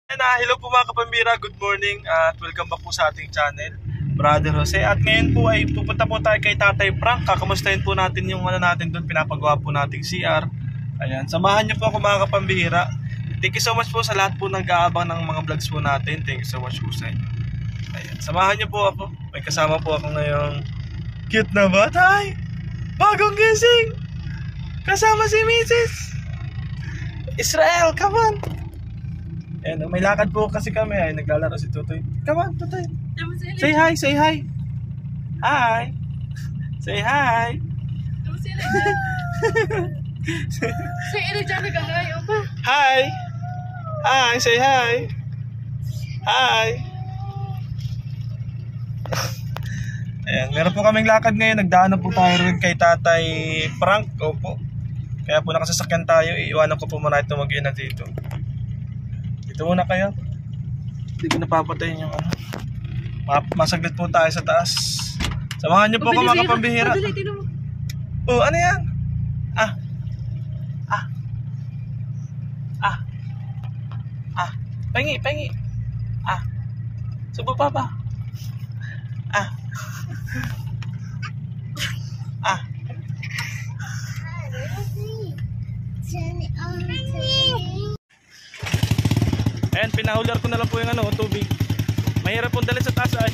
Hello po mga kapambira, good morning at welcome back po sa ating channel, Brother Jose. At ngayon po ay pupunta po tayo kay Tatay Frank. Kakamustahin po natin yung natin doon, pinapagawa po nating CR. Ayan, samahan niyo po ako mga kapambira. Thank you so much po sa lahat po nag-aabang ng mga vlogs po natin. Thank you so much po sa inyo. Ayan, samahan niyo po ako. May kasama po ako ngayong cute na batay. Bagong gising. Kasama si Mrs. Israel, come on. Ayan, may lakad po kasi kami. Ay, naglalaro si Tutoy. Come on, Tutoy. Say hi, say hi. Hi. Say hi. Say hello dyan, nag-hi, opa. Hi. Hi, say hi. Hi. Ayan, meron po kaming lakad ngayon. Nagdaan po tayo rin kay Tatay Frank. Opo. Kaya po nakasasakyan tayo. Iiwanan ko po muna ito mag-iina dito. Dito muna kayo. Hindi ko napapatayin yung ano. Masaglit po tayo sa taas. Samahan niyo po ako mga kapambihira. Oh, ano yan? Pengi. Subo pa ba? Ayan, pinahular ko na lang po yung tubig. Mahirap pong dalhin sa taas ay.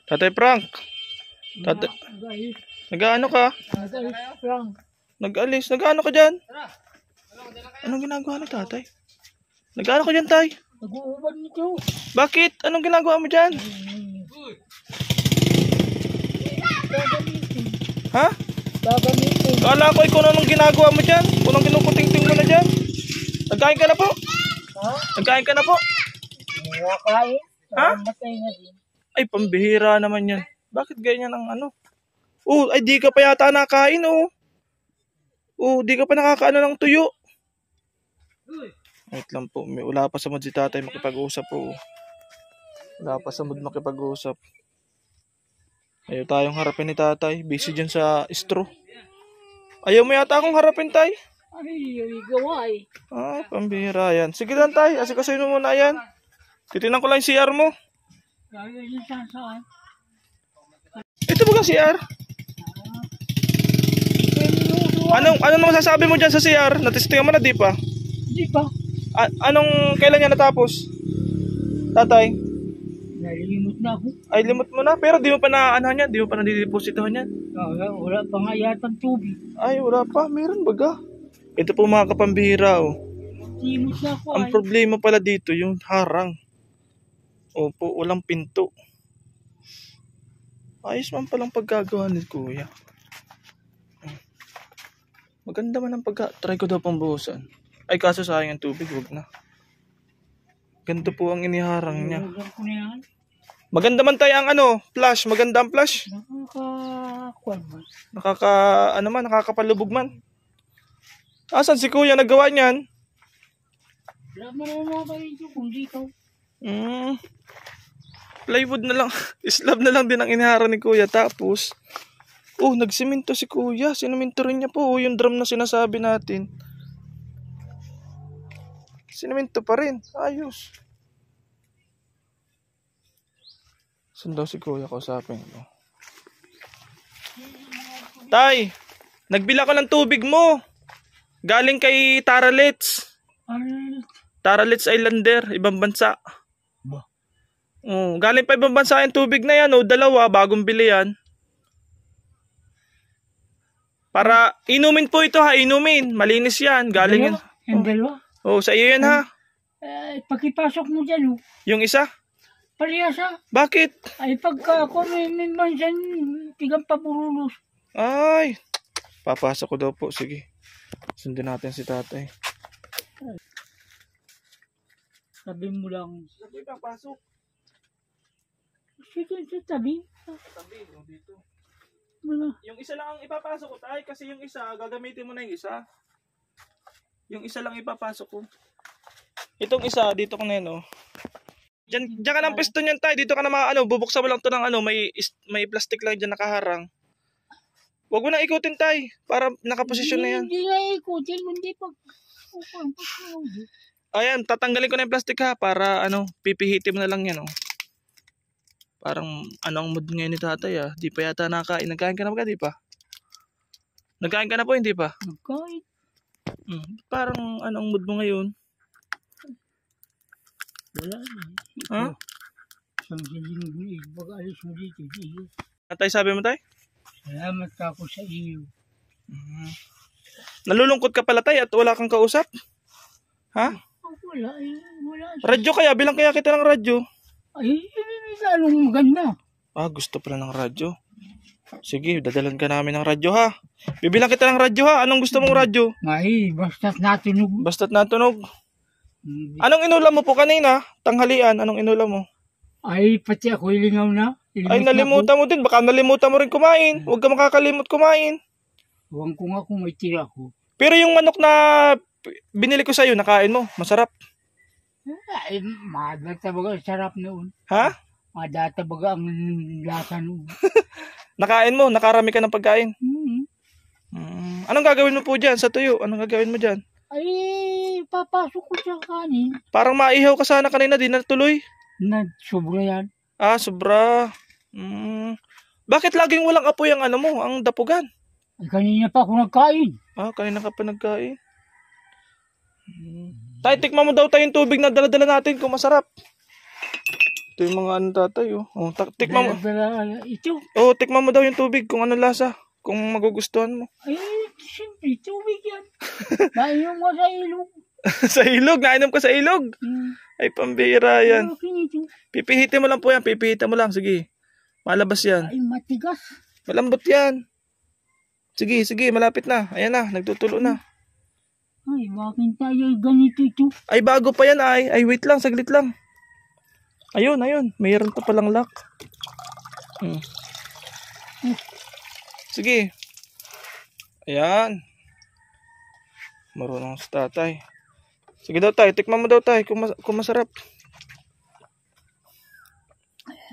Tatay Frank. Nag-ano ka? Nag-alis. Nag-ano ka dyan? Anong ginagawa ni tatay? Nag-ano ka dyan, tay? Nag-uubad nito. Bakit? Anong ginagawa mo dyan? Ha? Gagamitin. Kala ko ikaw anong ginagawa mo dyan? Kunong kinukuting-ting mo na dyan? Nagkain ka na po? Ha? Nagkain ka na po? Nakain. Ha? Matay na din. Ay, pambihira naman yan. Bakit ganyan ang ano? Oh, ay di ka pa yata nakain, oh. Oh, di ka pa nakakaano ng tuyo. Wait lang po. Wala pa sa mood si tatay makipag-usap po. Wala pa sa mood makipag-usap. Ayaw tayong harapin ni tatay. Busy dyan sa straw. Ayaw mo yata akong harapin, tay. Ay, gawa eh. Ah, pambihira yan. Sige lang, tay. Asikasuhin mo muna yan. Titinan ko lang yung CR mo. Gagawin saan? Ito ba ang CR? Anong masasabi mo dyan sa CR? Natestingan mo na di pa? Hindi pa. Anong kailan niya natapos? Tatay? Nalimot na ako. Ay, limot mo na. Pero di mo pa na di mo pa nadidepositohan yan. Wala pa nga yatang tubig. Ay, wala pa. Meron baga. Ito po mga kapambihira, oh. Limot na ako. Ang problema pala dito, yung harang. Opo, walang pinto. Ayos man palang paggagawa ni kuya. Maganda man ang try ko daw pang buhusan. Ay kaso sayang ang tubig, wag na. Ganito po ang iniharang niya. Nilagyan ko na yan. Maganda man tayo ang flash. Maganda ang flash. Nakakakuan ba? Nakakapalubog man. Asan si kuya nagawa niyan? Wala mo na kayo ito kung di ikaw. Plywood na lang. Slab na lang din ang iniharang ni kuya. Tapos, nagsiminto si kuya. Siniminto rin niya po yung drum na sinasabi natin. Siniminto pa rin. Ayos. Saan daw si kuya kausapin ko? Tay, nagbila ko ng tubig mo. Galing kay Taralets. Taralets Islander, ibang bansa. Ba? Galing pa ibang bansa yung tubig na yan. Dalawa, bagong bili yan. Para inumin po ito ha, inumin. Malinis yan. Galing yan. Yung dalawa? Sa iyo yan ha. Pakipasok mo dyan. Yung isa? Parehas ha. Bakit? Ay pagka ako may mansan, tigang papurulos. Ay, papasok ko daw po. Sige. Sundin natin si tatay. Sabi mo lang. Sabi papasok. Sige, sa tabi. Tabi, dito. Wala. Yung isa lang ang ipapasok ko tay kasi yung isa, gagamitin mo na yung isa. Yung isa lang ipapasok ko. Itong isa, dito ko na yun Diyan ka ng piston yan tay. Dito ka na bubuksan mo lang to ng may plastic lang dyan nakaharang. Huwag mo na ikutin tay. Para nakaposisyon na yan. Hindi na ikutin. Hindi pag... Ayan, tatanggalin ko na yung plastic ha. Para pipihitin mo na lang yan Parang ang mood ngayon ni tatay Di pa yata nakain. Nagkain ka na ba? Di pa? Nagkain ka na po, hindi pa? Nagkain. Parang ang mood mo ngayon? Wala na. Ha? Isang silinggo pag alis mo dito. Tay, sabi mo tay? Salamat ka ako sa iyo. Nalulungkot ka pala tay at wala kang kausap? Ha? Wala. Wala. Radyo kaya? Bilang kaya kita ng radyo? Ay, lalong maganda. Gusto pala ng radyo. Sige, dadalan ka namin ng radyo ha. Bibilang kita ng radyo ha. Anong gusto mong radyo? Ay, basta't natunog. Basta't natunog. Anong inulam mo po kanina? Tanghalian, anong inulam mo? Ay, pati ako ilingaw na. Ay, nalimutan mo din. Baka nalimutan mo rin kumain. Huwag ka makakalimot kumain. Huwag ko nga kung may tira ko. Pero yung manok na binili ko sa'yo, nakain mo. Masarap. Ay, madata baga sarap noon. Ha? Madata baga ang lasa noon. Nakain mo? Nakarami ka ng pagkain? Mm-hmm. Anong gagawin mo po dyan sa tuyo? Anong gagawin mo dyan? Ay, papasok ko sa kanin. Parang maihaw ka sana kanina, di natuloy. Sobra yan. Sobra. Bakit laging walang apoy ang ang dapugan? Ay, kanina pa ako nagkain. Kanina ka pa nagkain. Tay, tikman mo daw tayong tubig na dala-dala natin kung masarap. Ito yung mga tatay tikman mo. Ito. Tikman mo daw yung tubig kung ano lasa. Kung magugustuhan mo. Ay, siyempre, tubig yan. Nainom mo sa ilog. Sa ilog? Nainom ka sa ilog? Ay, pambira yan. Pipihitin mo lang po yan. Pipihitin mo lang. Sige. Malabas yan. Ay, matigas. Malambot yan. Sige, malapit na. Ayan na, nagtutulo na. Ay, bakit tayo ganito ito? Ay, bago pa yan ay. Ay, wait lang, saglit lang. Ayun. Mayroon pa palang lock. Sige. Ayan. Marunong si tatay. Sige daw tay, tikman mo daw tay kung masarap.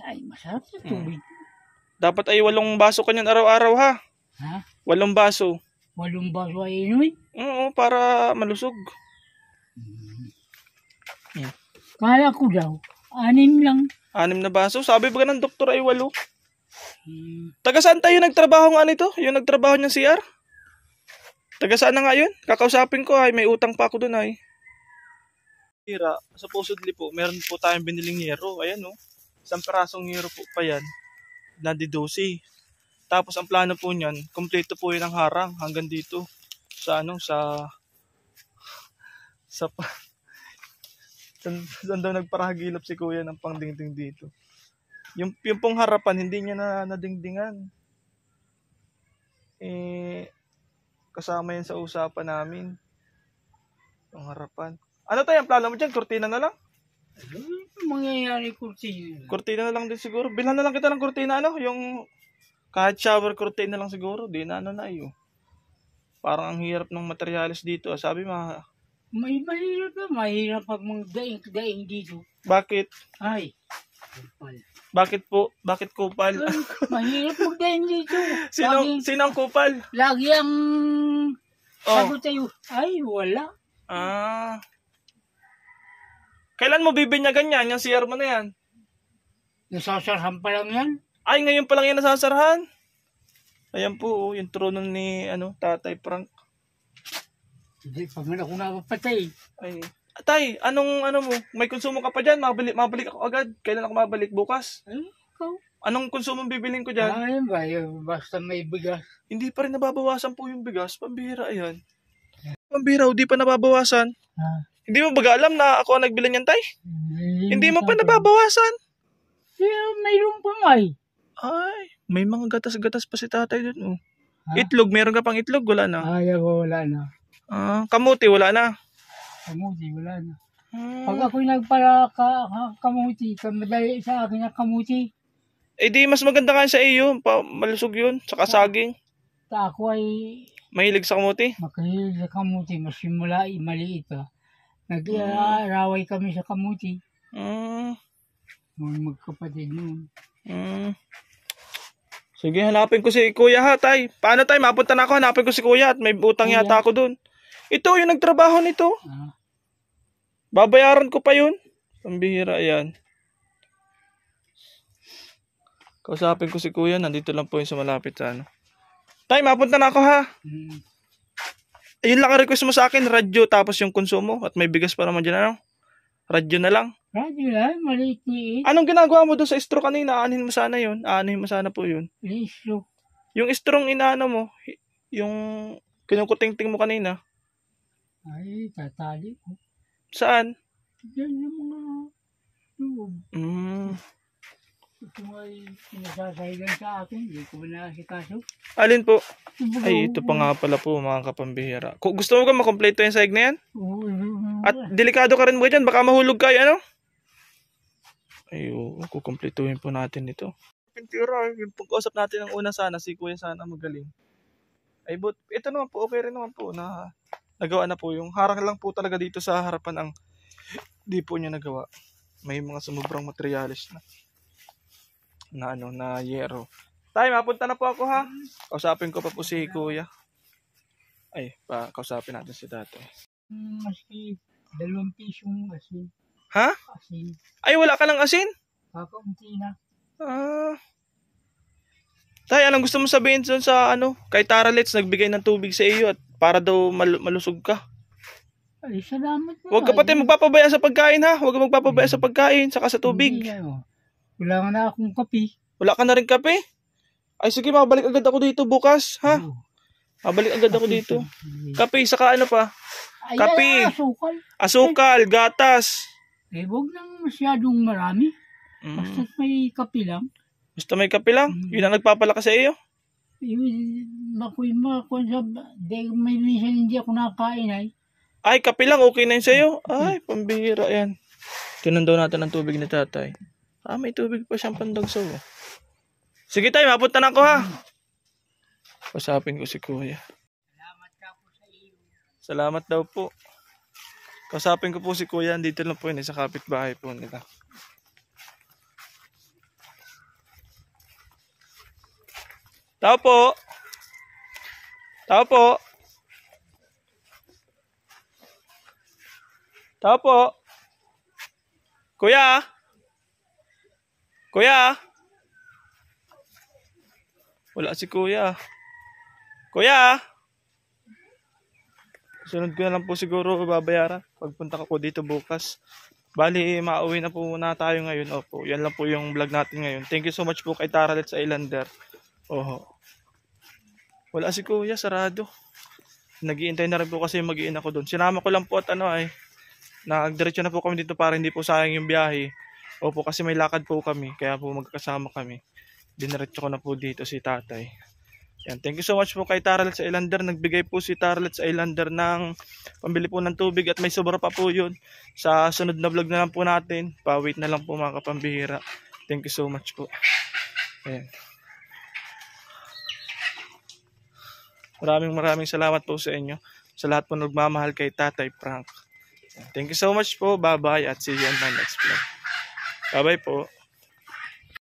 Ay, masarap sa tubig. Dapat ay 8 baso kanyan araw-araw ha. Ha? 8 baso. 8 baso ay inumin? Oo, para malusog. Kala ko daw, 6 lang. 6 na baso? Sabi ba ng doktor ay 8? Taga saan tayo nagtrabaho nga nito? Yung nagtrabaho niyang CR? Taga saan na nga yun? Kakausapin ko ay may utang pa ako dun ay. Supposedly po, meron po tayong biniling yero. Ayan isang perasong yero po pa yan. Nadidosi. Tapos ang plano po niyan, kompleto po yun ang harang hanggang dito. Saan daw nagparahagilap si kuya ng pangdingding dito. Yung pong harapan, hindi niya na nadingdingan. Kasama yan sa usapan namin. Yung harapan. Ano tayo, ang plano mo dyan? Kurtina na lang? Ano mangyayari kursi? Kurtina na lang din siguro. Bilhan na lang kita ng kurtina, ano? Yung kahit shower curtain na lang siguro. Di na ano na yun. Parang ang hirap ng materialis dito. Sabi Mahirap pag magdaing dito. bakit? Ay, kupal. Bakit po? Bakit kupal? Mahirap magdaing dito. Sino ang kupal? Lagi ang sagot sa'yo, ay, wala. Kailan mo bibinyagan yan? Yung CR mo na yan? Nasasarhan pa lang yan. Ay, ngayon pa lang yan nasasarahan. Ayan po, yung trono ni Tatay Frank. Hindi, pag ako napapatay. Ay. Tay, anong mo? May konsumo ka pa dyan? Mabalik ako agad. Kailan ako mabalik? Bukas? Ay, ikaw. Anong konsumo bibilin ko dyan? Ay, basta may bigas. Hindi pa rin nababawasan po yung bigas. Pambihira yan. Pambihira, di pa nababawasan. Hindi mo ba alam na ako ang nagbilan niyan, Tay? Hindi mo pa nababawasan. Mayroon pa nga eh. Ay, may mga gatas-gatas pa si Tatay dun. Oh. Itlog, meron ka pang itlog? Wala na. Ay, wala na. Kamuti, wala na. Kamuti, wala na. Pag ako'y nagpara kamuti, madali sa akin ang kamuti. Eh di, mas maganda ka sa iyo. Malusog yun, saka saging. Ako ay mahilig sa kamuti? Mahilig sa kamuti, mas simula maliit pa. Nag-araway kami sa kamuti. Mga magkapatid noon. Sige, hanapin ko si Kuya ha, Tay. Paano, Tay? Mapunta na ako, hanapin ko si Kuya at may utang yata ako dun. Ito, yung nagtrabaho nito. Babayaran ko pa yun. Pambihira yan. Kausapin ko si Kuya, nandito lang po yung sa malapit sa ano. Tay, mapunta na ako ha. Ayun lang ang request mo sa akin, radyo tapos yung konsumo at may bigas pa naman dyan, ano? Radyo na lang. Radyo lang, maliit-liit. Anong ginagawa mo doon sa straw kanina? Aanhin mo sana yun. Aanhin mo sana po yun. Straw. Yung strong inaano mo, yung kinukuting-ting mo kanina. Ay, tatali ko. Saan? Diyan yung mga loob. Ito ay pinasasahigan sa akin. Hindi ko ba nakasikaso? Alin po? Ay, ito pa nga pala po mga kapambihira. Gusto mo ka makompleto yung sahig na yan? Oo. At delikado ka rin mo dyan. Baka mahulog kayo, ano? Ay, kukumpletuhin po natin ito. Pintira, yung pag-usap natin ng una sana, si Kuya sana magaling. Ay, but ito naman po, okay rin naman po na nagawa na po. Yung harang lang po talaga dito sa harapan ang di po niya nagawa. May mga sumubrang materialis na yero. Tay, mapunta na po ako ha. Kausapin ko pa po si Kuya. Ay, kausapin natin si Tatay. Maski 2 pisong asin. Ha? Asin. Ay, wala ka ng asin? Kakaunti na. Tay, anong gusto mo sabihin doon sa kay Taralets nagbigay ng tubig sa iyo at para daw malusog ka? Ay, salamat na. Huwag ka pati magpapabaya sa pagkain ha. Huwag ka magpapabaya sa pagkain, saka sa tubig. Wala na akong kape. Wala ka na rin kape? Ay sige, mabalik agad ako dito bukas, ha? Mabalik agad ako dito. Kape, saka ano pa? Kape. Asukal. Asukal, gatas. Huwag nang masyadong marami. Basta may kape lang. Basta may kape lang? Yun ang nagpapalakas sa iyo? Ako'y may minsan hindi ako nakain ay. Ay, kape lang, okay na yun sa iyo? Ay, pambihira yan. Tinandaw natin ang tubig ni Tatay. May tubig pa siyang pandagsaw. Sige tayo, mapunta na ako ha. Kasapin ko si Kuya. Salamat ka po sa iyo. Salamat daw po. Kasapin ko po si Kuya. Dito lang po yun sa kapitbahay po nila. Tao po. Tao po. Tao po. Kuya. Kuya. Wala si Kuya. Kuya. Sunod ko na lang po siguro babayaran. Pagpunta ko po dito bukas. Bali, mauwi na po muna tayo ngayon. Opo, yan lang po yung vlog natin ngayon. Thank you so much po kay Taralets Islander. Wala si Kuya, sarado. Nag-iintay na rin po kasi mag-iin ako doon. Sinama ko lang po at nagdiretso na po kami dito para hindi po sayang yung biyahe. Opo, kasi may lakad po kami, kaya po magkasama kami. Diniretso ko na po dito si tatay. Yan. Thank you so much po kay Tarlet sa Islander. Nagbigay po si Tarlet sa Islander ng pambili po ng tubig at may sobra pa po yun. Sa sunod na vlog na lang po natin. Pa-wait na lang po mga kapambihira. Thank you so much po. Ayan. Maraming salamat po sa inyo. Sa lahat po nagmamahal kay Tatay Frank. Thank you so much po. Bye-bye at see you on my next vlog. Bye-bye po.